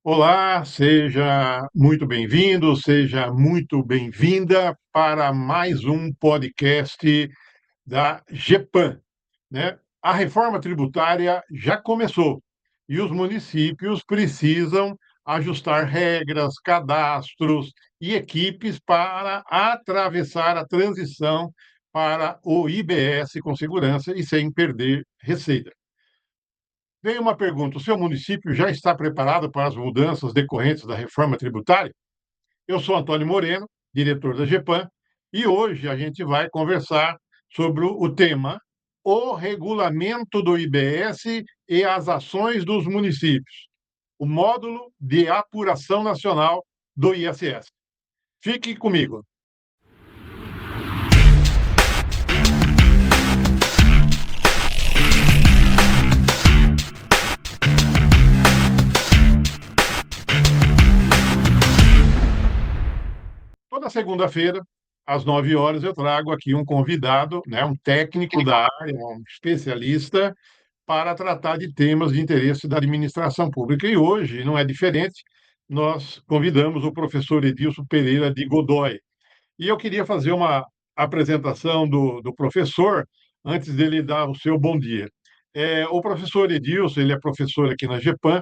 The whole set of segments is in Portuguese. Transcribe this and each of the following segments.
Olá, seja muito bem-vindo, seja muito bem-vinda para mais um podcast da GEPAM, né? A reforma tributária já começou e os municípios precisam ajustar regras, cadastros e equipes para atravessar a transição para o IBS com segurança e sem perder receita. Veio uma pergunta: o seu município já está preparado para as mudanças decorrentes da reforma tributária? Eu sou Antônio Moreno, diretor da GEPAM, e hoje a gente vai conversar sobre o tema o regulamento do IBS e as ações dos municípios, o módulo de apuração nacional do ISS. Fique comigo. Toda segunda-feira, às 9 horas, eu trago aqui um convidado, né, um técnico da área, um especialista, para tratar de temas de interesse da administração pública. E hoje não é diferente, nós convidamos o professor Edilson Pereira de Godoy. E eu queria fazer uma apresentação do professor, antes dele dar o seu bom dia. O professor Edilson, ele é professor aqui na GEPAM,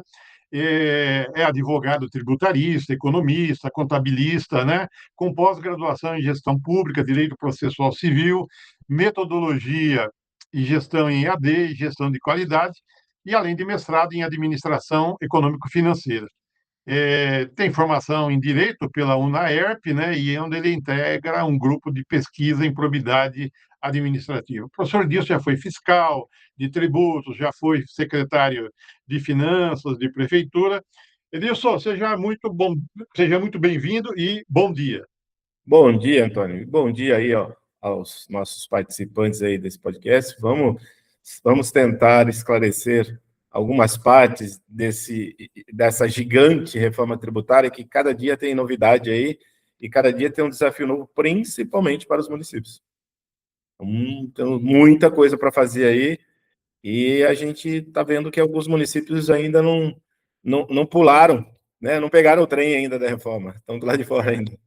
é advogado tributarista, economista, contabilista, né? Com pós-graduação em gestão pública, direito processual civil, metodologia e gestão em EAD e gestão de qualidade, e além de mestrado em administração econômico-financeira. Tem formação em Direito pela UNAERP, né, e é onde ele integra um grupo de pesquisa em probidade administrativa. O professor Dilson já foi fiscal de tributos, já foi secretário de finanças de prefeitura. Edilson, seja muito bem-vindo e bom dia. Bom dia, Antônio. Bom dia aí, ó, aos nossos participantes aí desse podcast. Vamos tentar esclarecer algumas partes dessa gigante reforma tributária que cada dia tem novidade aí e cada dia tem um desafio novo, principalmente para os municípios. Então, muita coisa para fazer aí e a gente está vendo que alguns municípios ainda não pularam, né? Não pegaram o trem ainda da reforma, estão do lado de fora ainda.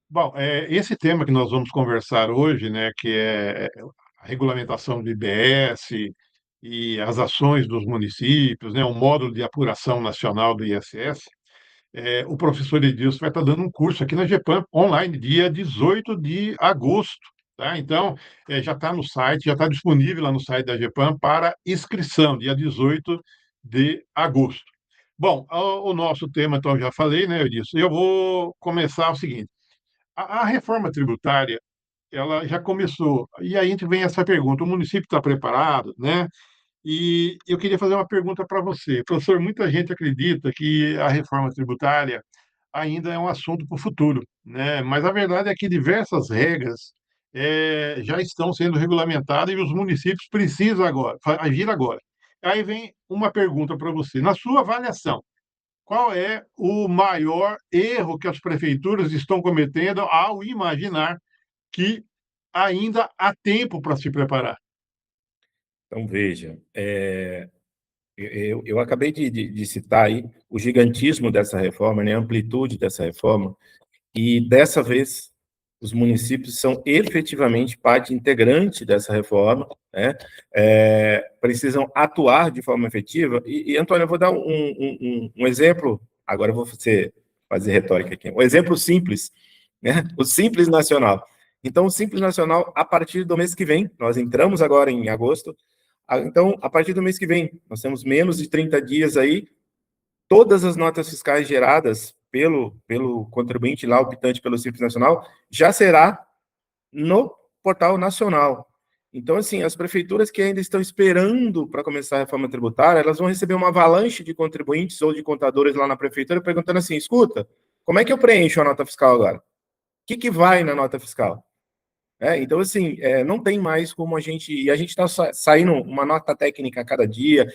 Bom, esse tema que nós vamos conversar hoje, né, que é a regulamentação do IBS e as ações dos municípios, né, o módulo de apuração nacional do ISS, o professor Edilson vai estar dando um curso aqui na GEPAM, online, dia 18 de agosto. Tá? Então, já está no site, já está disponível lá no site da GEPAM para inscrição, dia 18 de agosto. Bom, o nosso tema, então, eu já falei, né, Edilson? Eu vou começar o seguinte: a reforma tributária, ela já começou, e aí a gente vem essa pergunta: o município está preparado, né? E eu queria fazer uma pergunta para você. Professor, muita gente acredita que a reforma tributária ainda é um assunto para o futuro, né? Mas a verdade é que diversas regras já estão sendo regulamentadas e os municípios precisam agora agir agora. Aí vem uma pergunta para você. Na sua avaliação, qual é o maior erro que as prefeituras estão cometendo ao imaginar que ainda há tempo para se preparar? Então, veja, eu acabei de citar aí o gigantismo dessa reforma, né, a amplitude dessa reforma, e dessa vez os municípios são efetivamente parte integrante dessa reforma, né, precisam atuar de forma efetiva. Antônio, eu vou dar um exemplo, agora eu vou fazer retórica aqui, um exemplo simples, né, o Simples Nacional. Então, o Simples Nacional, a partir do mês que vem, nós entramos agora em agosto. Então, a partir do mês que vem, nós temos menos de 30 dias aí, todas as notas fiscais geradas pelo contribuinte lá, optante pelo Simples Nacional, já será no portal nacional. Então, assim, as prefeituras que ainda estão esperando para começar a reforma tributária, elas vão receber uma avalanche de contribuintes ou de contadores lá na prefeitura perguntando assim: escuta, como é que eu preencho a nota fiscal agora? O que vai na nota fiscal? Então, assim, não tem mais como a gente... E a gente está saindo uma nota técnica a cada dia.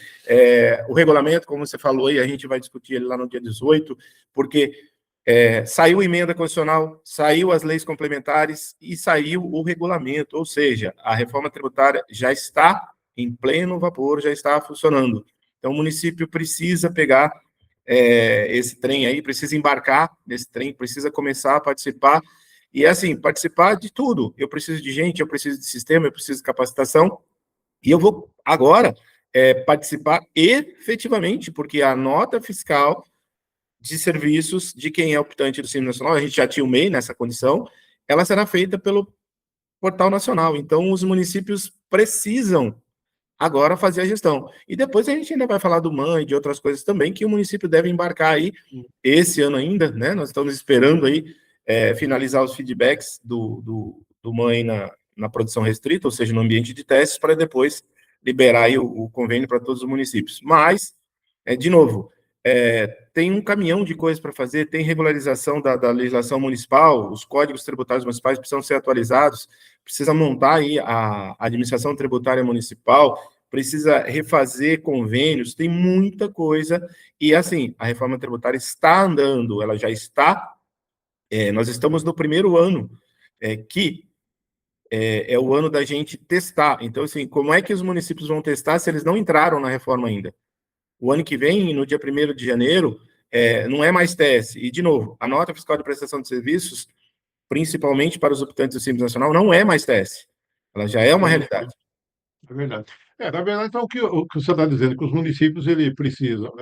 O regulamento, como você falou aí, a gente vai discutir ele lá no dia 18, porque saiu a emenda constitucional, saiu as leis complementares e saiu o regulamento. Ou seja, a reforma tributária já está em pleno vapor, já está funcionando. Então, o município precisa pegar esse trem aí, precisa embarcar nesse trem, precisa começar a participar, e assim, participar de tudo. Eu preciso de gente, eu preciso de sistema, eu preciso de capacitação, e eu vou agora participar efetivamente, porque a nota fiscal de serviços de quem é optante do Simples Nacional, a gente já tinha o MEI nessa condição, ela será feita pelo Portal Nacional. Então, os municípios precisam agora fazer a gestão. E depois a gente ainda vai falar do MAN e de outras coisas também que o município deve embarcar aí esse ano ainda, né? Nós estamos esperando aí finalizar os feedbacks do MAN aí na produção restrita, ou seja, no ambiente de testes, para depois liberar aí o convênio para todos os municípios. Mas, de novo, tem um caminhão de coisas para fazer, tem regularização da legislação municipal, os códigos tributários municipais precisam ser atualizados, precisa montar aí a administração tributária municipal, precisa refazer convênios, tem muita coisa, e assim, a reforma tributária está andando, ela já está, nós estamos no primeiro ano, que é o ano da gente testar. Então, assim, como é que os municípios vão testar se eles não entraram na reforma ainda? O ano que vem, no dia 1º de janeiro, não é mais teste. E, de novo, a nota fiscal de prestação de serviços, principalmente para os optantes do Simples Nacional, não é mais teste. Ela já é uma realidade. É verdade. Na verdade, então, o que você está dizendo, é que os municípios ele precisam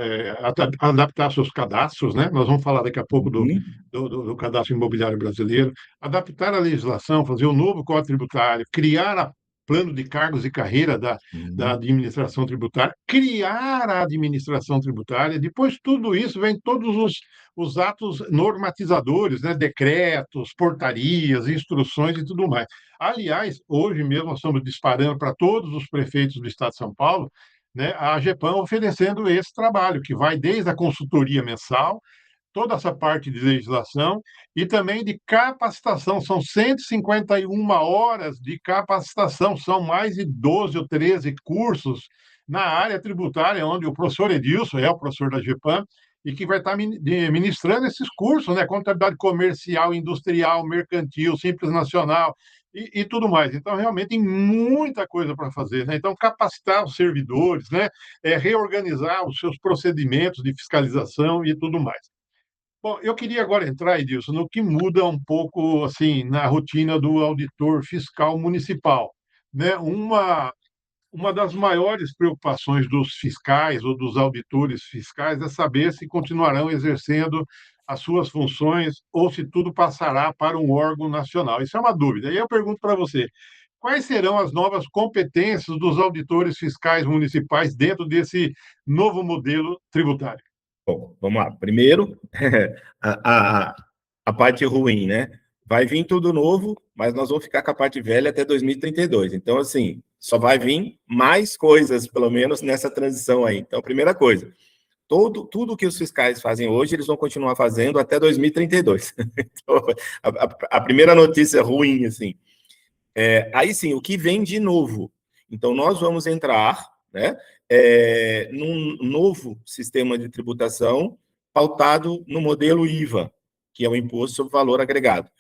adaptar seus cadastros, né? Nós vamos falar daqui a pouco Uhum. do cadastro imobiliário brasileiro, adaptar a legislação, fazer um novo código tributário, criar plano de cargos e carreira da Uhum. administração tributária, criar a administração tributária. Depois, tudo isso vem todos os atos normatizadores, né? Decretos, portarias, instruções e tudo mais. Aliás, hoje mesmo nós estamos disparando para todos os prefeitos do Estado de São Paulo, né, a AGEPAN oferecendo esse trabalho, que vai desde a consultoria mensal, toda essa parte de legislação e também de capacitação. São 151 horas de capacitação, são mais de 12 ou 13 cursos na área tributária, onde o professor Edilson é o professor da AGEPAN, e que vai estar ministrando esses cursos, né? Contabilidade comercial, industrial, mercantil, simples nacional e tudo mais. Então, realmente, tem muita coisa para fazer, né? Então, capacitar os servidores, né? Reorganizar os seus procedimentos de fiscalização e tudo mais. Bom, eu queria agora entrar, Edilson, no que muda um pouco assim na rotina do auditor fiscal municipal, né? Uma das maiores preocupações dos fiscais ou dos auditores fiscais é saber se continuarão exercendo as suas funções ou se tudo passará para um órgão nacional. Isso é uma dúvida. E eu pergunto para você, quais serão as novas competências dos auditores fiscais municipais dentro desse novo modelo tributário? Bom, vamos lá. Primeiro, a parte ruim, né? Vai vir tudo novo, mas nós vamos ficar com a parte velha até 2032. Então, assim, só vai vir mais coisas, pelo menos, nessa transição aí. Então, primeira coisa, tudo que os fiscais fazem hoje, eles vão continuar fazendo até 2032. Então, a primeira notícia ruim, assim. Aí sim, o que vem de novo? Então, nós vamos entrar, né, num novo sistema de tributação pautado no modelo IVA, que é o Imposto sobre Valor Agregado.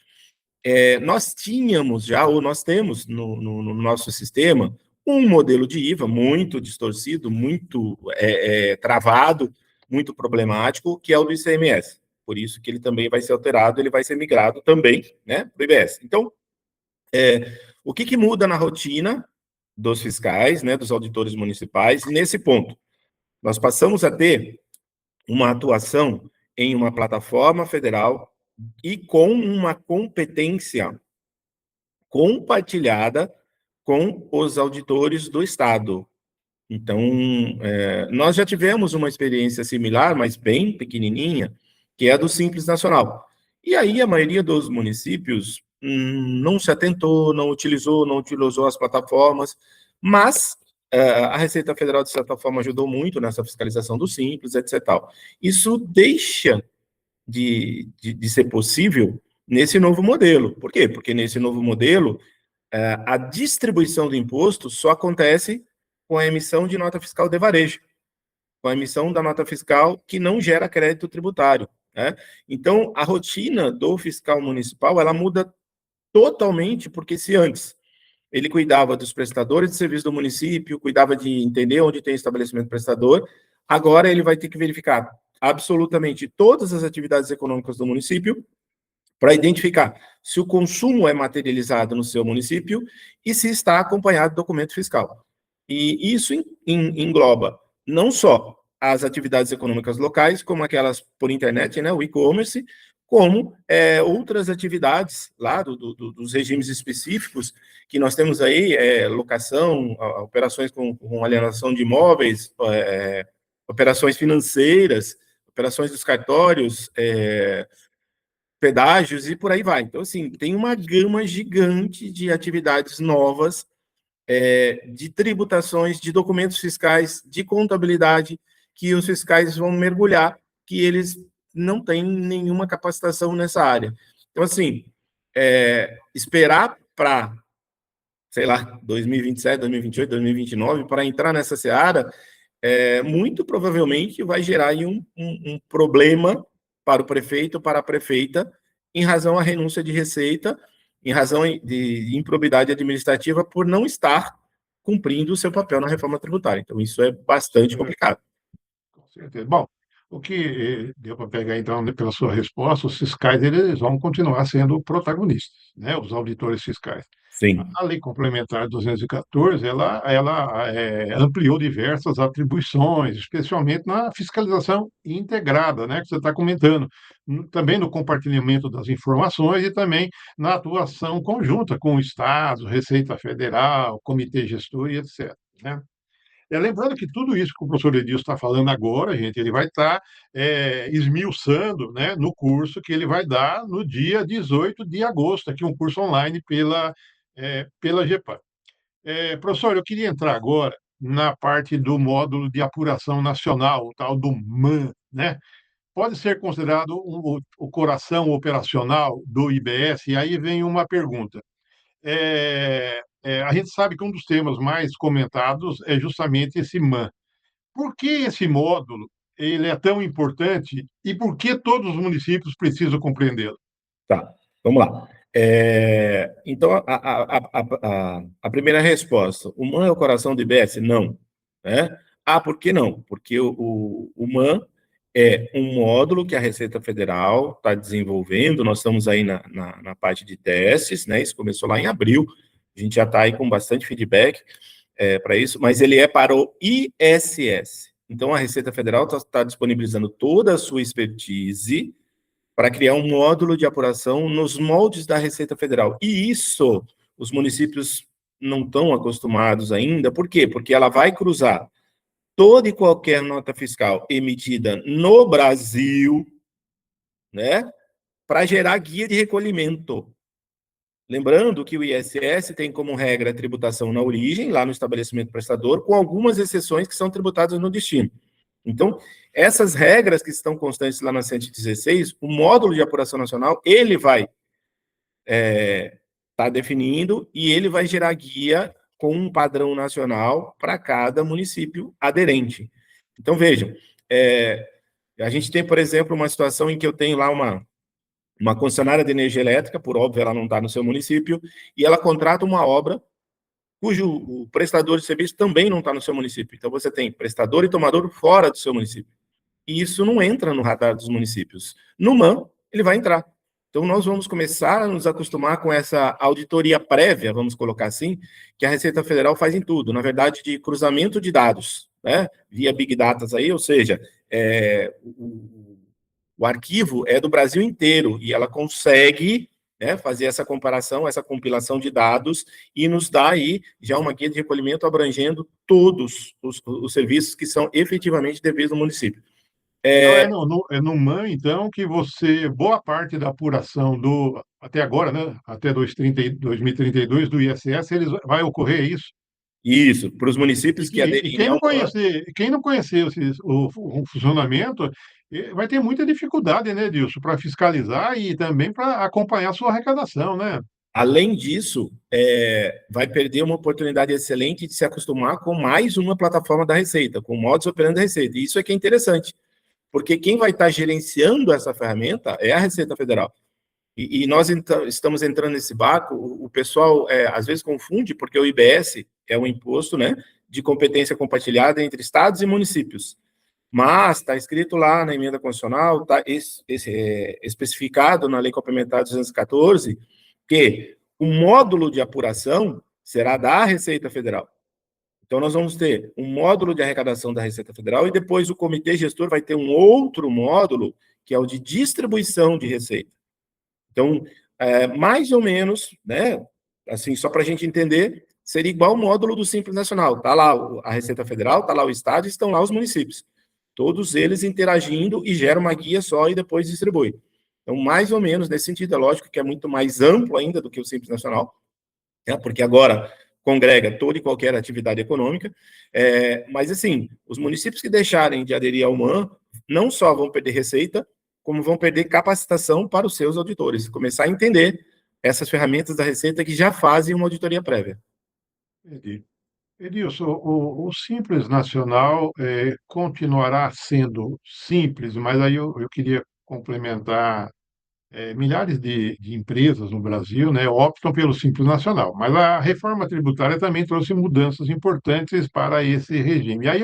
Nós tínhamos já, ou nós temos no nosso sistema, um modelo de IVA muito distorcido, muito travado, muito problemático, que é o do ICMS. Por isso que ele também vai ser alterado, ele vai ser migrado também, né, para o IBS. Então, o que muda na rotina dos fiscais, né, dos auditores municipais, nesse ponto? Nós passamos a ter uma atuação em uma plataforma federal e com uma competência compartilhada com os auditores do Estado. Então, nós já tivemos uma experiência similar, mas bem pequenininha, que é a do Simples Nacional. E aí a maioria dos municípios não se atentou, não utilizou as plataformas, mas a Receita Federal, de certa forma, ajudou muito nessa fiscalização do Simples, etc. Isso deixa de ser possível nesse novo modelo. Por quê? Porque nesse novo modelo, a distribuição do imposto só acontece com a emissão de nota fiscal de varejo, com a emissão da nota fiscal que não gera crédito tributário, né? Então, a rotina do fiscal municipal, ela muda totalmente, porque se antes ele cuidava dos prestadores de serviço do município, cuidava de entender onde tem estabelecimento prestador, agora ele vai ter que verificar absolutamente todas as atividades econômicas do município para identificar se o consumo é materializado no seu município e se está acompanhado de documento fiscal. E isso engloba não só as atividades econômicas locais, como aquelas por internet, né, o e-commerce, como outras atividades lá dos regimes específicos que nós temos aí, locação, operações com alienação de imóveis, operações financeiras, operações dos cartórios, pedágios e por aí vai. Então, assim, tem uma gama gigante de atividades novas, de tributações, de documentos fiscais, de contabilidade, que os fiscais vão mergulhar, que eles não têm nenhuma capacitação nessa área. Então, assim, esperar para, sei lá, 2027, 2028, 2029, para entrar nessa seara, muito provavelmente vai gerar aí um problema para o prefeito, para a prefeita, em razão à renúncia de receita, em razão de improbidade administrativa por não estar cumprindo o seu papel na reforma tributária. Então, isso é bastante complicado. Com certeza. Bom, o que deu para pegar, então, pela sua resposta, os fiscais eles vão continuar sendo protagonistas, né? Os auditores fiscais. Sim. A Lei Complementar 214, ela ampliou diversas atribuições, especialmente na fiscalização integrada, né, que você está comentando, também no compartilhamento das informações e também na atuação conjunta com o Estado, Receita Federal, Comitê Gestor e etc., né? Lembrando que tudo isso que o professor Edilson está falando agora, gente, ele vai estar esmiuçando, né, no curso que ele vai dar no dia 18 de agosto, aqui um curso online pela GEPAM. Professor, eu queria entrar agora na parte do módulo de apuração nacional, o tal do MAN, né? Pode ser considerado o coração operacional do IBS, e aí vem uma pergunta. A gente sabe que um dos temas mais comentados é justamente esse MAN. Por que esse módulo ele é tão importante e por que todos os municípios precisam compreendê-lo? Tá, vamos lá. Então, a primeira resposta, o MAN é o coração do IBS? Não. Né? Por que não? Porque o MAN é um módulo que a Receita Federal está desenvolvendo, nós estamos aí na parte de testes, né? Isso começou lá em abril, a gente já está aí com bastante feedback para isso, mas ele é para o ISS. Então, a Receita Federal está disponibilizando toda a sua expertise para criar um módulo de apuração nos moldes da Receita Federal. E isso os municípios não estão acostumados ainda. Por quê? Porque ela vai cruzar toda e qualquer nota fiscal emitida no Brasil, né, para gerar guia de recolhimento. Lembrando que o ISS tem como regra a tributação na origem, lá no estabelecimento prestador, com algumas exceções que são tributadas no destino. Então, essas regras que estão constantes lá na 116, o módulo de apuração nacional, ele vai estar definindo e ele vai gerar guia com um padrão nacional para cada município aderente. Então, vejam, a gente tem, por exemplo, uma situação em que eu tenho lá uma concessionária de energia elétrica, por óbvio, ela não está no seu município, e ela contrata uma obra cujo o prestador de serviço também não está no seu município. Então, você tem prestador e tomador fora do seu município. E isso não entra no radar dos municípios. No MAN, ele vai entrar. Então, nós vamos começar a nos acostumar com essa auditoria prévia, vamos colocar assim, que a Receita Federal faz em tudo, na verdade, de cruzamento de dados, né, via Big Data aí, ou seja, o arquivo é do Brasil inteiro e ela consegue, né, fazer essa comparação, essa compilação de dados e nos dá aí já uma guia de recolhimento abrangendo todos os serviços que são efetivamente devidos no município. Então, no MAN, então, que boa parte da apuração até agora, né, até 2032, do ISS, vai ocorrer isso? Isso, para os municípios que aderirem ao MAN. Quem não conhecer o funcionamento, vai ter muita dificuldade, né, Dilson, para fiscalizar e também para acompanhar a sua arrecadação, né? Além disso, vai perder uma oportunidade excelente de se acostumar com mais uma plataforma da Receita, com o modus operandi da Receita. E isso é que é interessante, porque quem vai estar gerenciando essa ferramenta é a Receita Federal. E nós estamos entrando nesse barco, o pessoal às vezes confunde, porque o IBS é um imposto, né, de competência compartilhada entre estados e municípios. Mas está escrito lá na emenda constitucional, está especificado na Lei Complementar 214, que o módulo de apuração será da Receita Federal. Então, nós vamos ter um módulo de arrecadação da Receita Federal e depois o comitê gestor vai ter um outro módulo, que é o de distribuição de receita. Então, mais ou menos, né, assim, só para a gente entender, seria igual o módulo do Simples Nacional. Está lá a Receita Federal, está lá o Estado, estão lá os municípios. Todos eles interagindo e geram uma guia só e depois distribui. Então, mais ou menos nesse sentido, é lógico que é muito mais amplo ainda do que o Simples Nacional, né, porque agora congrega toda e qualquer atividade econômica, mas assim, os municípios que deixarem de aderir ao MAN não só vão perder receita, como vão perder capacitação para os seus auditores, começar a entender essas ferramentas da Receita que já fazem uma auditoria prévia. Entendi. Edilson, o Simples Nacional continuará sendo simples, mas aí eu queria complementar. Milhares de empresas no Brasil, né, optam pelo Simples Nacional, mas a reforma tributária também trouxe mudanças importantes para esse regime. E aí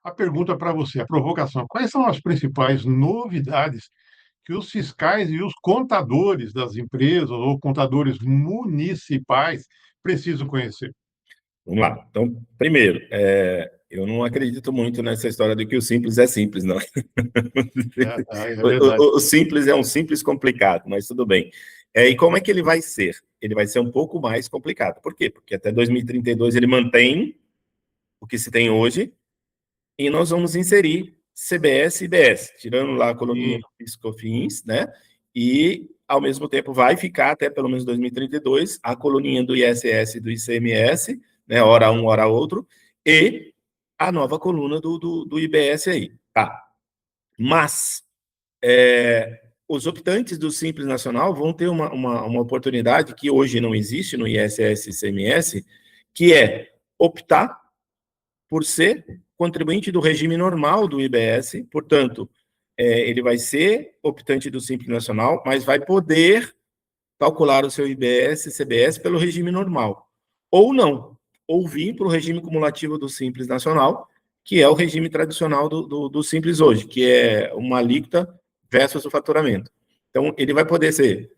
a pergunta para você, a provocação: quais são as principais novidades que os fiscais e os contadores das empresas ou contadores municipais precisam conhecer? Vamos lá. Então, primeiro, eu não acredito muito nessa história de que o simples é simples, não. É verdade. O simples é um simples complicado, mas tudo bem. E como é que ele vai ser? Ele vai ser um pouco mais complicado. Por quê? Porque até 2032 ele mantém o que se tem hoje e nós vamos inserir CBS e IBS, tirando lá a coluninha E, do PIS/COFINS, né? E, ao mesmo tempo, vai ficar até pelo menos 2032 a coluninha do ISS e do ICMS, né? Hora um, hora outro, e a nova coluna do IBS aí, tá? Mas os optantes do Simples Nacional vão ter uma oportunidade que hoje não existe no ISS e ICMS, que é optar por ser contribuinte do regime normal do IBS, portanto, ele vai ser optante do Simples Nacional, mas vai poder calcular o seu IBS e CBS pelo regime normal. Ou não, ou vir para o regime cumulativo do Simples Nacional, que é o regime tradicional do Simples hoje, que é uma alíquota versus o faturamento. Então, ele vai poder ser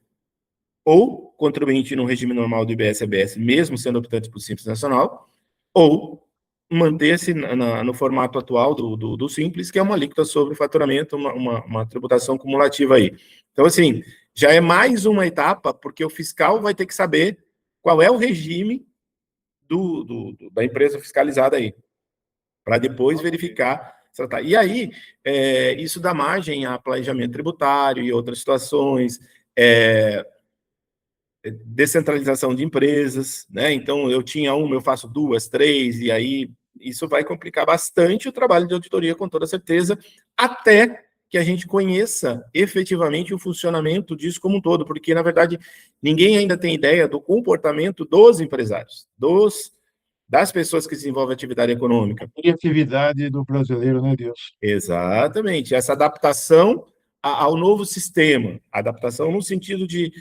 ou contribuinte no regime normal do IBS e CBS, mesmo sendo optante por Simples Nacional, ou manter-se no formato atual do Simples, que é uma alíquota sobre o faturamento, uma tributação cumulativa aí. Então, assim, já é mais uma etapa, porque o fiscal vai ter que saber qual é o regime da empresa fiscalizada aí, para depois verificar. E aí, isso dá margem a planejamento tributário e outras situações, descentralização de empresas, né? Então, eu tinha uma, eu faço duas, três, e aí isso vai complicar bastante o trabalho de auditoria, com toda certeza, até que a gente conheça efetivamente o funcionamento disso como um todo, porque, na verdade, ninguém ainda tem ideia do comportamento dos empresários, das pessoas que desenvolvem atividade econômica. criatividade do brasileiro, né, Deus? Exatamente, essa adaptação ao novo sistema, adaptação no sentido de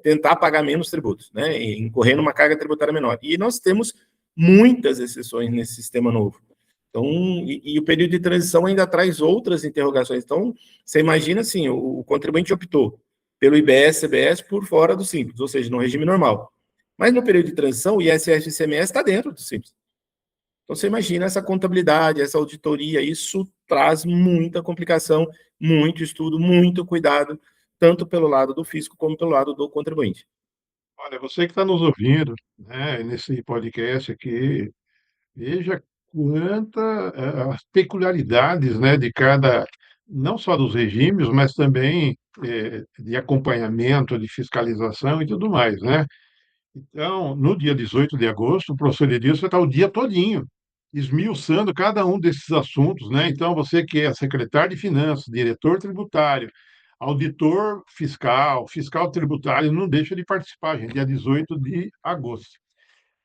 tentar pagar menos tributos, né, incorrer numa carga tributária menor. E nós temos muitas exceções nesse sistema novo. Então, o período de transição ainda traz outras interrogações. Então, você imagina assim, o contribuinte optou pelo IBS, CBS por fora do Simples, ou seja, no regime normal. Mas no período de transição, o ISS e ICMS está dentro do Simples. Então, você imagina essa contabilidade, essa auditoria, isso traz muita complicação, muito estudo, muito cuidado, tanto pelo lado do fisco como pelo lado do contribuinte. Olha, você que está nos ouvindo, né, nesse podcast aqui, veja quanta as peculiaridades, né, de cada, não só dos regimes, mas também de acompanhamento, de fiscalização e tudo mais, né? Então, no dia 18 de agosto, o professor Edilson vai estar o dia todinho esmiuçando cada um desses assuntos, né? Então, você que é secretário de Finanças, diretor tributário, auditor fiscal, fiscal tributário, não deixa de participar, gente, dia 18 de agosto.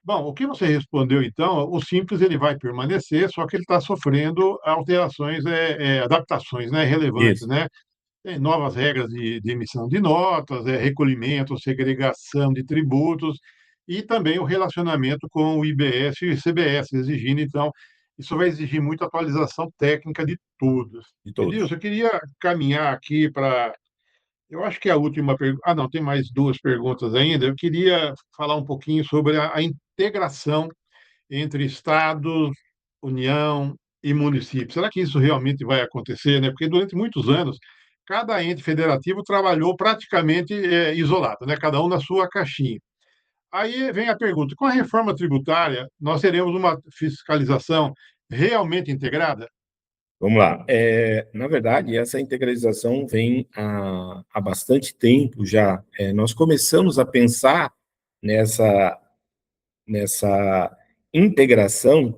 Bom, o que você respondeu então, o Simples ele vai permanecer, só que ele está sofrendo alterações, adaptações, né, relevantes, Isso. né? Tem novas regras de emissão de notas, recolhimento, segregação de tributos e também o relacionamento com o IBS e o ICBS, exigindo, então, isso vai exigir muita atualização técnica de todos. de todos. Edilson, eu queria caminhar aqui para. Eu acho que é a última pergunta. Ah, não, tem mais duas perguntas ainda. Eu queria falar um pouquinho sobre a integração entre estados, União e municípios. Será que isso realmente vai acontecer, né? Porque durante muitos anos, cada ente federativo trabalhou praticamente isolado, né? Cada um na sua caixinha. Aí vem a pergunta: com a reforma tributária, nós teremos uma fiscalização realmente integrada? Vamos lá. Na verdade, essa integralização vem há bastante tempo já. Nós começamos a pensar nessa, nessa integração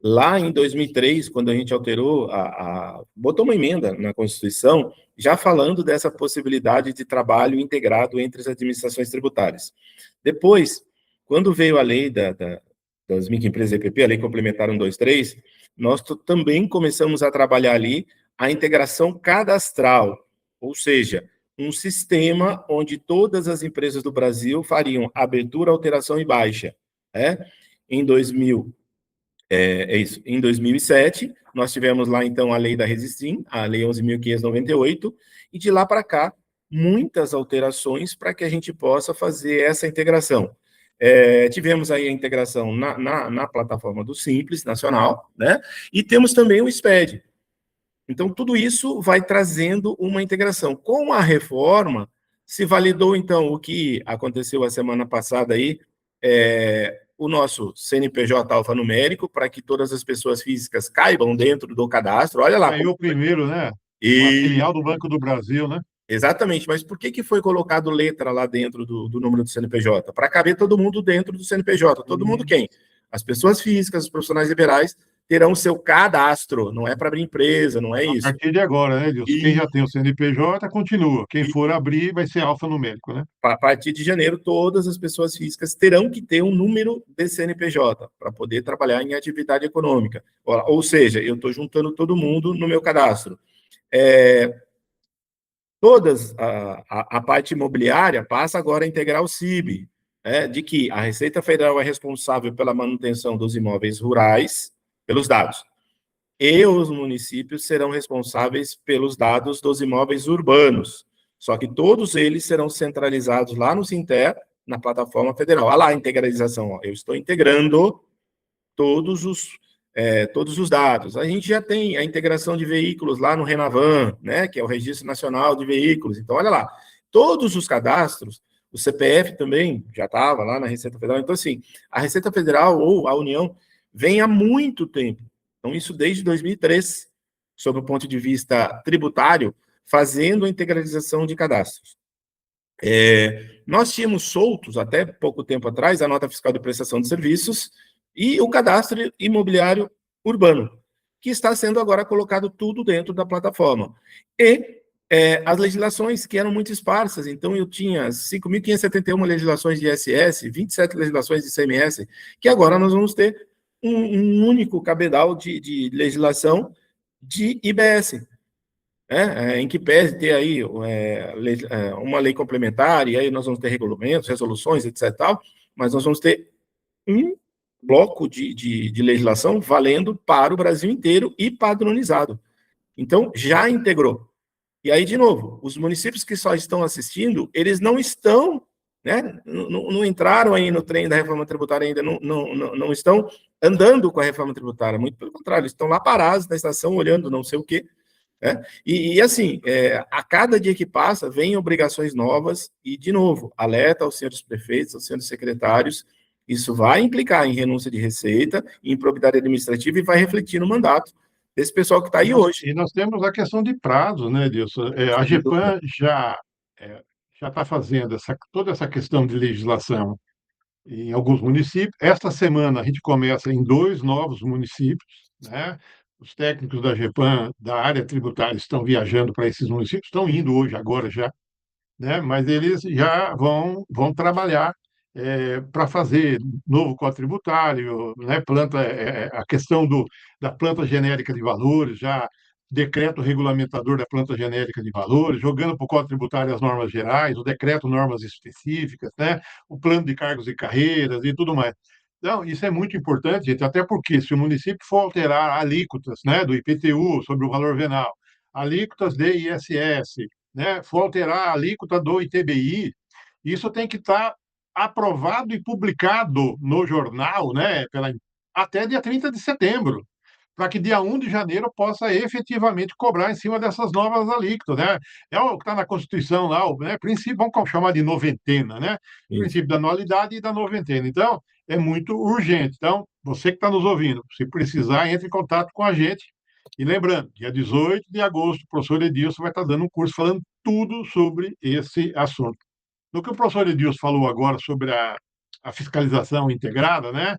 lá em 2003, quando a gente alterou, botou uma emenda na Constituição, já falando dessa possibilidade de trabalho integrado entre as administrações tributárias. Depois, quando veio a lei das microempresas EPP, a lei complementar 123, nós também começamos a trabalhar ali a integração cadastral, ou seja, um sistema onde todas as empresas do Brasil fariam abertura, alteração e baixa. Em 2000, é isso. Em 2007, nós tivemos lá, então, a lei da Resistim, a lei 11.598, e de lá para cá, muitas alterações para que a gente possa fazer essa integração. Tivemos aí a integração na plataforma do Simples Nacional, né? E temos também o SPED. Então, tudo isso vai trazendo uma integração. Com a reforma, se validou, então, o que aconteceu a semana passada aí, o nosso CNPJ alfanumérico, para que todas as pessoas físicas caibam dentro do cadastro. Olha lá. Saiu primeiro, né? Uma E, filial do Banco do Brasil, né? exatamente, mas por que foi colocado letra lá dentro do número do CNPJ? Para caber todo mundo dentro do CNPJ. Todo mundo Uhum. quem? As pessoas físicas, os profissionais liberais, terão seu cadastro, não é para abrir empresa, não é A isso. partir de agora, né, Edilson? Quem E, já tem o CNPJ, continua. Quem e for abrir, vai ser alfanumérico, né? a partir de janeiro, todas as pessoas físicas terão que ter um número de CNPJ para poder trabalhar em atividade econômica. Ou seja, eu estou juntando todo mundo no meu cadastro. É, todas a parte imobiliária passa agora a integrar o CIB, de que a Receita Federal é responsável pela manutenção dos imóveis rurais, pelos dados, e os municípios serão responsáveis pelos dados dos imóveis urbanos. Só que todos eles serão centralizados lá no Sinter, na plataforma federal. Olha lá a integralização. Ó. Eu estou integrando todos todos os dados. A gente já tem a integração de veículos lá no Renavan, né, que é o Registro Nacional de Veículos. Então, olha lá, todos os cadastros, o CPF também já estava lá na Receita Federal. Então, assim, a Receita Federal ou a União vem há muito tempo. Então, isso desde 2003, sob o ponto de vista tributário, fazendo a integralização de cadastros. Nós tínhamos soltos, até pouco tempo atrás, a nota fiscal de prestação de serviços e o cadastro imobiliário urbano, que está sendo agora colocado tudo dentro da plataforma. E as legislações que eram muito esparsas, então eu tinha 5.571 legislações de ISS, 27 legislações de ICMS, que agora nós vamos ter um único cabedal de legislação de IBS, em que pese ter aí uma lei complementar, e aí nós vamos ter regulamentos, resoluções, etc. Tal, mas nós vamos ter um bloco de legislação valendo para o Brasil inteiro e padronizado. Então, já integrou. E aí, de novo, os municípios que só estão assistindo, eles não estão, né, não entraram aí no trem da reforma tributária ainda, não estão andando com a reforma tributária, muito pelo contrário, estão lá parados na estação, olhando não sei o quê, e assim, a cada dia que passa, vem obrigações novas e, de novo, alerta aos senhores prefeitos, aos senhores secretários, isso vai implicar em renúncia de receita, em improbidade administrativa e vai refletir no mandato desse pessoal que está aí hoje. E nós temos a questão de prazo, né, Edilson? A Sem dúvida. GEPAN já está fazendo toda essa questão de legislação em alguns municípios. Esta semana a gente começa em dois novos municípios, né? Os técnicos da GEPAN, da área tributária, estão viajando para esses municípios, estão indo hoje, agora já, né? Mas eles já vão trabalhar para fazer novo Código Tributário, né? A questão da planta genérica de valores, já decreto regulamentador da planta genérica de valores, jogando para o Código Tributário as normas gerais, o decreto normas específicas, né? O plano de cargos e carreiras e tudo mais. Não, isso é muito importante, gente, até porque se o município for alterar alíquotas, né, do IPTU sobre o valor venal, alíquotas de ISS, né, for alterar a alíquota do ITBI, isso tem que estar aprovado e publicado no jornal, né, até dia 30 de setembro, para que dia 1 de janeiro possa efetivamente cobrar em cima dessas novas alíquotas, né? É o que está na Constituição lá, né? Princípio, vamos chamar de noventena, né? Isso. Princípio da anualidade e da noventena. Então, é muito urgente. Então, você que está nos ouvindo, se precisar, entre em contato com a gente. E lembrando, dia 18 de agosto, o professor Edilson vai estar dando um curso falando tudo sobre esse assunto. No que o professor Edilson falou agora sobre a fiscalização integrada, né?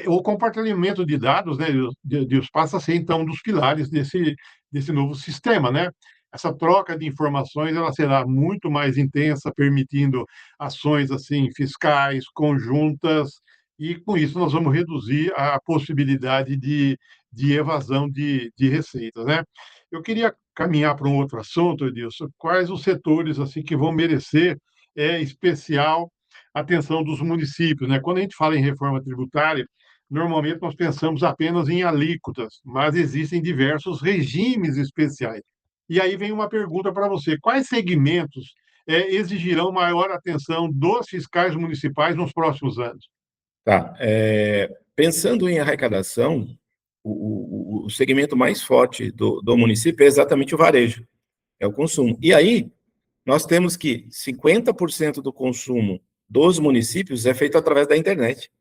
O compartilhamento de dados, né, Deus passa a ser, então, um dos pilares desse novo sistema, né? Essa troca de informações ela será muito mais intensa, permitindo ações assim fiscais, conjuntas, e com isso nós vamos reduzir a possibilidade de evasão de receitas, né? Eu queria caminhar para um outro assunto, Edilson. Quais os setores assim que vão merecer especial atenção dos municípios, né? Quando a gente fala em reforma tributária, normalmente nós pensamos apenas em alíquotas, mas existem diversos regimes especiais. E aí vem uma pergunta para você: quais segmentos exigirão maior atenção dos fiscais municipais nos próximos anos? Tá. Pensando em arrecadação, o segmento mais forte do município é exatamente o varejo, é o consumo. E aí, nós temos que 50% do consumo dos municípios é feito através da internet,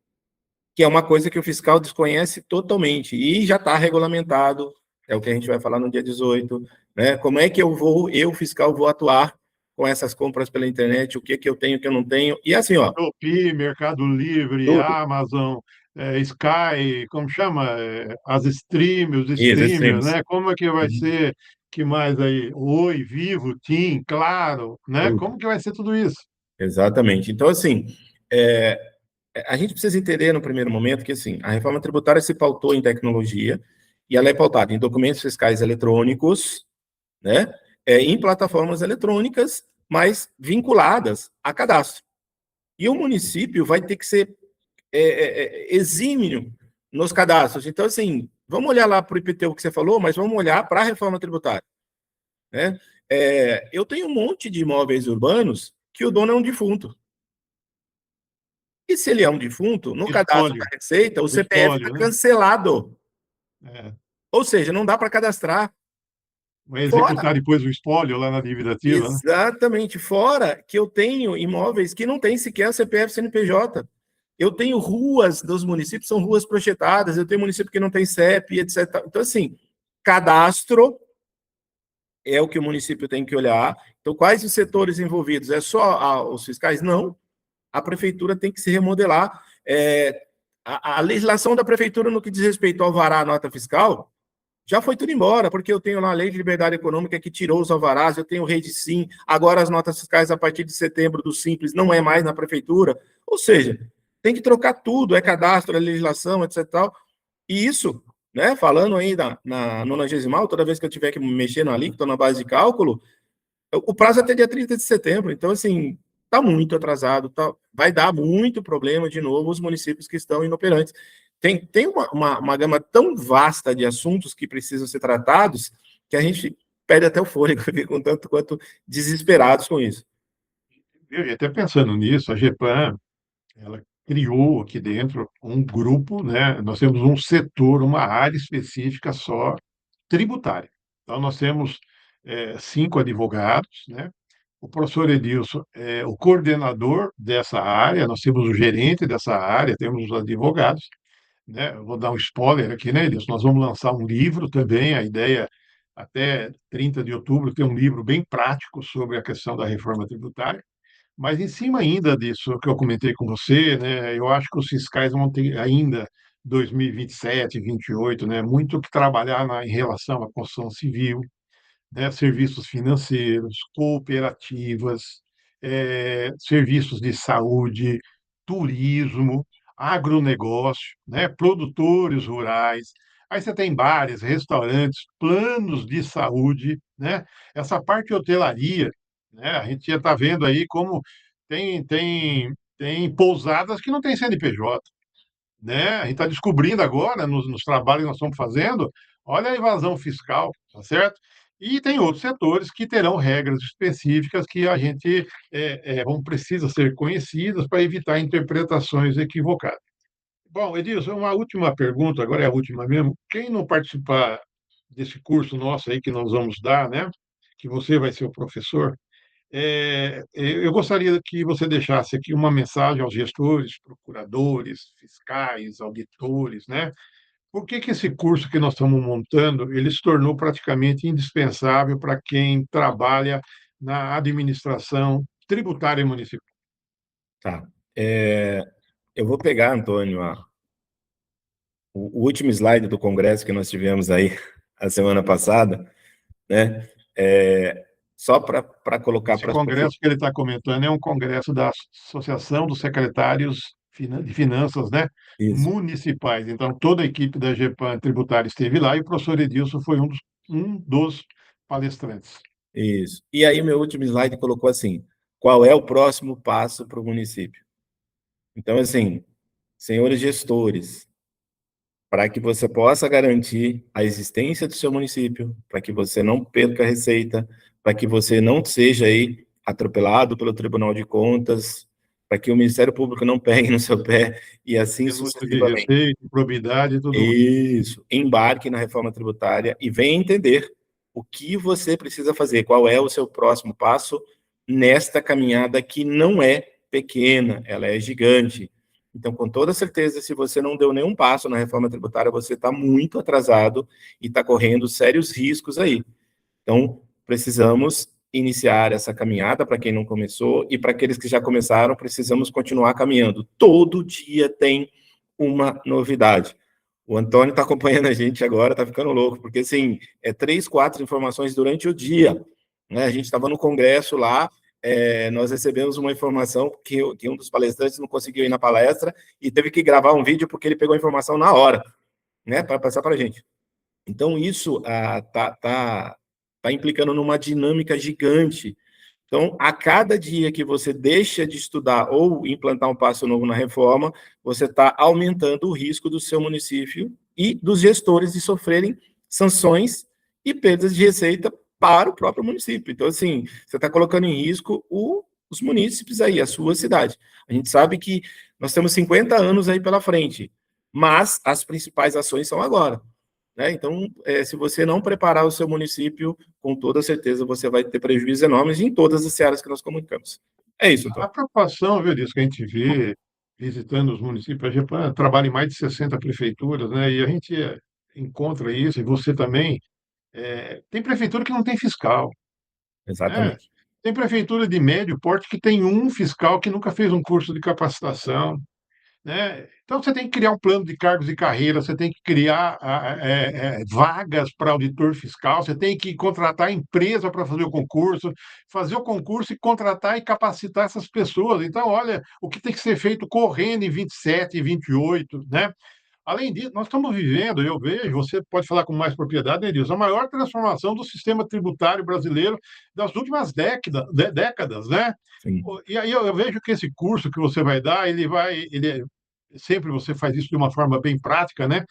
que é uma coisa que o fiscal desconhece totalmente e já está regulamentado, é o que a gente vai falar no dia 18, né? Como é que eu, fiscal, vou atuar com essas compras pela internet, o que que eu tenho, o que eu não tenho, e assim, ó, Shopee, Mercado Livre, tudo. Amazon, Sky, como chama? As streams, os Isso, streamers, extremos. né? Como é que vai Uhum. ser? Que mais aí? Oi, Vivo, TIM, Claro, né? Tudo. Como que vai ser tudo isso? Exatamente. Então, assim, é, a gente precisa entender no primeiro momento que, assim, a reforma tributária se pautou em tecnologia e ela é pautada em documentos fiscais eletrônicos, né, em plataformas eletrônicas, mas vinculadas a cadastro. E o município vai ter que ser exímio nos cadastros. Então, assim, vamos olhar lá para o IPTU que você falou, mas vamos olhar para a reforma tributária, né? Eu tenho um monte de imóveis urbanos que o dono é um defunto. E se ele é um defunto, no cadastro da Espólio, Receita, o o CPF está espólio, né? cancelado. É, Ou seja, não dá para cadastrar. vai Fora, executar depois o espólio lá na dívida ativa, né? exatamente, fora que eu tenho imóveis que não tem sequer CPF CNPJ. Eu tenho ruas dos municípios, são ruas projetadas, eu tenho município que não tem CEP, etc. Então, assim, cadastro é o que o município tem que olhar. Então, quais os setores envolvidos? É só os fiscais? Não. A prefeitura tem que se remodelar. A legislação da prefeitura no que diz respeito ao alvará, nota fiscal, já foi tudo embora, porque eu tenho lá a Lei de Liberdade Econômica que tirou os alvarás, eu tenho o Rei de Sim, agora as notas fiscais a partir de setembro do Simples não é mais na prefeitura. Ou seja, tem que trocar tudo, é cadastro, é legislação, etc. Tal. E isso, né, falando aí na 90ª, toda vez que eu tiver que mexer na alíquota, na base de cálculo, o prazo é até dia 30 de setembro. Então, assim, está muito atrasado, vai dar muito problema de novo os municípios que estão inoperantes. Tem uma gama tão vasta de assuntos que precisam ser tratados que a gente perde até o fôlego, com tanto quanto desesperados com isso. E até pensando nisso, a GEPAM, ela criou aqui dentro um grupo, né? Nós temos um setor, uma área específica só tributária. Então, nós temos 5 advogados, né? O professor Edilson é o coordenador dessa área, nós temos o gerente dessa área, temos os advogados, né? Eu vou dar um spoiler aqui, né, Edilson? Nós vamos lançar um livro também, a ideia até 30 de outubro ter um livro bem prático sobre a questão da reforma tributária. Mas em cima ainda disso que eu comentei com você, né, eu acho que os fiscais vão ter ainda 2027, 28, né, muito o que trabalhar em relação à construção civil, né, serviços financeiros, cooperativas, serviços de saúde, turismo, agronegócio, né, produtores rurais. Aí você tem bares, restaurantes, planos de saúde, né? Essa parte de hotelaria, né? A gente já está vendo aí como tem pousadas que não têm CNPJ, né? A gente está descobrindo agora, nos trabalhos que nós estamos fazendo, olha a evasão fiscal, tá certo? E tem outros setores que terão regras específicas que a gente precisa ser conhecidas para evitar interpretações equivocadas. Bom, Edilson, uma última pergunta, agora é a última mesmo. Quem não participar desse curso nosso aí que nós vamos dar, né? Que você vai ser o professor, eu gostaria que você deixasse aqui uma mensagem aos gestores, procuradores, fiscais, auditores, né? Por que que esse curso que nós estamos montando, ele se tornou praticamente indispensável para quem trabalha na administração tributária municipal? Tá. Eu vou pegar, Antônio, o último slide do congresso que nós tivemos aí a semana passada, né? Só para colocar Esse para as pessoas. congresso que ele está comentando é um congresso da Associação dos Secretários de Finanças, né, Isso, municipais. Então, toda a equipe da GEPAN tributária esteve lá e o professor Edilson foi um dos palestrantes. isso. E aí, meu último slide colocou assim: qual é o próximo passo para o município? Então, assim, senhores gestores, para que você possa garantir a existência do seu município, para que você não perca a receita, para que você não seja aí atropelado pelo Tribunal de Contas, para que o Ministério Público não pegue no seu pé e assim Renúncia de sucessivamente. receita, probidade e tudo mais. Isso, embarque na reforma tributária e venha entender o que você precisa fazer, qual é o seu próximo passo nesta caminhada que não é pequena, ela é gigante. Então, com toda certeza, se você não deu nenhum passo na reforma tributária, você está muito atrasado e está correndo sérios riscos aí. Então, precisamos iniciar essa caminhada para quem não começou e para aqueles que já começaram, precisamos continuar caminhando. Todo dia tem uma novidade. O Antônio está acompanhando a gente agora, está ficando louco, porque assim, 3, 4 informações durante o dia. Né? A gente estava no congresso lá, nós recebemos uma informação que um dos palestrantes não conseguiu ir na palestra e teve que gravar um vídeo porque ele pegou a informação na hora, né, para passar para a gente. Então, isso tá implicando numa dinâmica gigante. Então, a cada dia que você deixa de estudar ou implantar um passo novo na reforma, você está aumentando o risco do seu município e dos gestores de sofrerem sanções e perdas de receita para o próprio município. Então, assim, você está colocando em risco os munícipes aí, a sua cidade. A gente sabe que nós temos 50 anos aí pela frente, mas as principais ações são agora. Né? Então, se você não preparar o seu município, com toda certeza você vai ter prejuízos enormes em todas as áreas que nós comunicamos. É isso, A Antônio. preocupação, viu, disso que a gente vê visitando os municípios, a GEPAN trabalha em mais de 60 prefeituras, né, e a gente encontra isso, e você também, tem prefeitura que não tem fiscal, né? Exatamente. Tem prefeitura de médio porte que tem um fiscal que nunca fez um curso de capacitação, né? Então você tem que criar um plano de cargos e carreira, você tem que criar vagas para auditor fiscal, você tem que contratar empresa para fazer o concurso e contratar e capacitar essas pessoas. Então, olha, o que tem que ser feito correndo em 27 e 28, né? Além disso, nós estamos vivendo, eu vejo, você pode falar com mais propriedade, Edilson, a maior transformação do sistema tributário brasileiro das últimas décadas, né? Sim. E aí eu vejo que esse curso que você vai dar, sempre você faz isso de uma forma bem prática, né?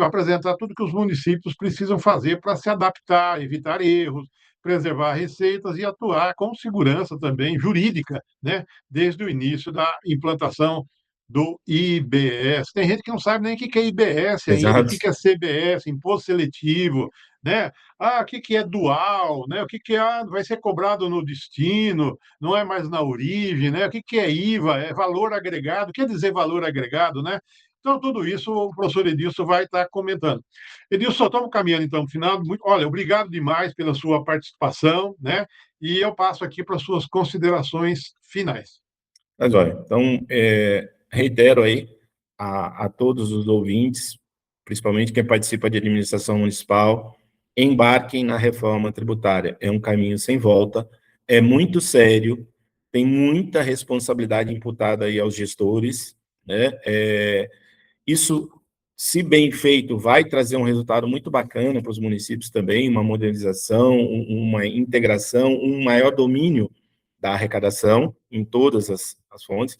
Apresentar tudo que os municípios precisam fazer para se adaptar, evitar erros, preservar receitas e atuar com segurança também jurídica, né? Desde o início da implantação do IBS. Tem gente que não sabe nem o que é IBS ainda, o Exato. que é CBS, imposto seletivo, né? O que é dual, né? O que vai ser cobrado no destino, não é mais na origem, né? O que é IVA, é valor agregado, quer dizer valor agregado, né? Então, tudo isso o professor Edilson vai estar comentando. Edilson, estamos caminhando então para o final. Olha, obrigado demais pela sua participação, né? E eu passo aqui para as suas considerações finais. Mas olha, então, reitero aí a todos os ouvintes, principalmente quem participa de administração municipal, embarquem na reforma tributária. É um caminho sem volta, é muito sério, tem muita responsabilidade imputada aí aos gestores, né? Isso, se bem feito, vai trazer um resultado muito bacana para os municípios também, uma modernização, uma integração, um maior domínio da arrecadação em todas as fontes.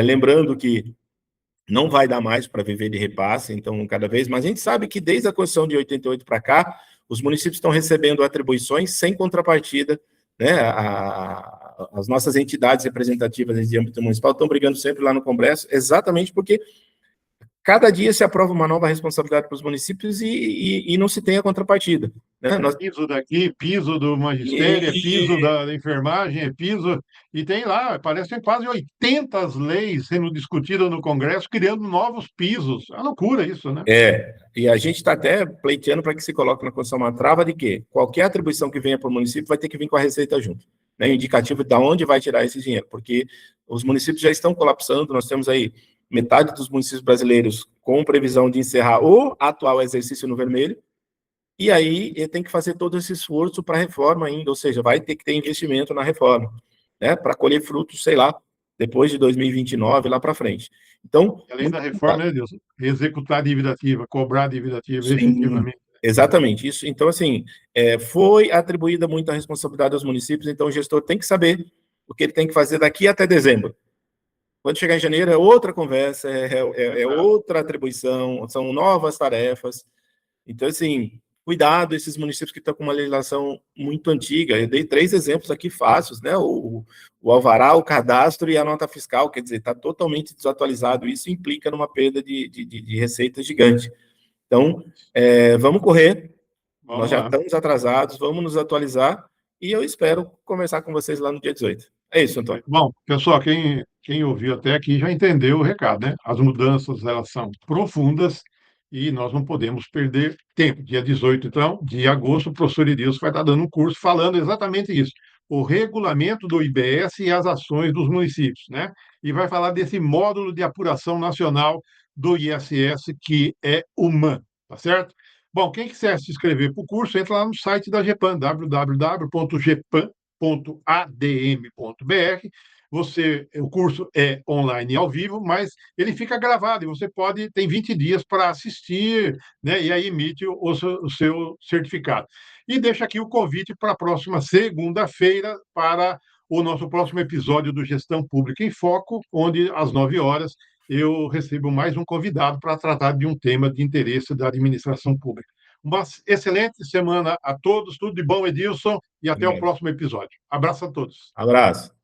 Lembrando que não vai dar mais para viver de repasse, então cada vez mais. A gente sabe que desde a Constituição de 88 para cá, os municípios estão recebendo atribuições sem contrapartida, né? As nossas entidades representativas de âmbito municipal estão brigando sempre lá no Congresso, exatamente porque cada dia se aprova uma nova responsabilidade para os municípios e não se tem a contrapartida. Né? Piso daqui, piso do magistério, é piso da enfermagem, é piso... E tem lá, parece que tem quase 80 leis sendo discutidas no Congresso, criando novos pisos. É uma loucura isso, né? E a gente está até pleiteando para que se coloque na Constituição uma trava de que qualquer atribuição que venha para o município vai ter que vir com a Receita junto. Né? Indicativo de onde vai tirar esse dinheiro, porque os municípios já estão colapsando, nós temos aí metade dos municípios brasileiros com previsão de encerrar o atual exercício no vermelho, e aí ele tem que fazer todo esse esforço para a reforma ainda, ou seja, vai ter que ter investimento na reforma, né, para colher frutos, sei lá, depois de 2029, lá para frente. Então, Além da reforma, né, Deus, executar a dívida ativa, cobrar a dívida ativa sim, efetivamente. exatamente isso. Então, assim, foi atribuída muita responsabilidade aos municípios, então o gestor tem que saber o que ele tem que fazer daqui até dezembro. Quando chegar em janeiro é outra conversa, é outra atribuição, são novas tarefas. Então, assim, cuidado esses municípios que estão com uma legislação muito antiga. Eu dei 3 exemplos aqui fáceis, né? O alvará, o cadastro e a nota fiscal, quer dizer, está totalmente desatualizado. Isso implica numa perda de receita gigante. Então, vamos correr, nós Vamos já lá. estamos atrasados, vamos nos atualizar e eu espero conversar com vocês lá no dia 18. É isso, Antônio. Bom, pessoal, quem ouviu até aqui já entendeu o recado, né? As mudanças, elas são profundas e nós não podemos perder tempo. Dia 18, então, de agosto, o professor Edilson vai estar dando um curso falando exatamente isso, o regulamento do IBS e as ações dos municípios, né? E vai falar desse módulo de apuração nacional do ISS, que é o MAN, tá certo? Bom, quem quiser se inscrever para o curso, entra lá no site da GEPAM, www.gepan.adm.br. O curso é online e ao vivo, mas ele fica gravado e você tem 20 dias para assistir, né, e aí emite o seu certificado. E deixa aqui o convite para a próxima segunda-feira para o nosso próximo episódio do Gestão Pública em Foco, onde às 9 horas eu recebo mais um convidado para tratar de um tema de interesse da administração pública. Uma excelente semana a todos, tudo de bom, Edilson, e até o próximo episódio. Abraço a todos. Abraço.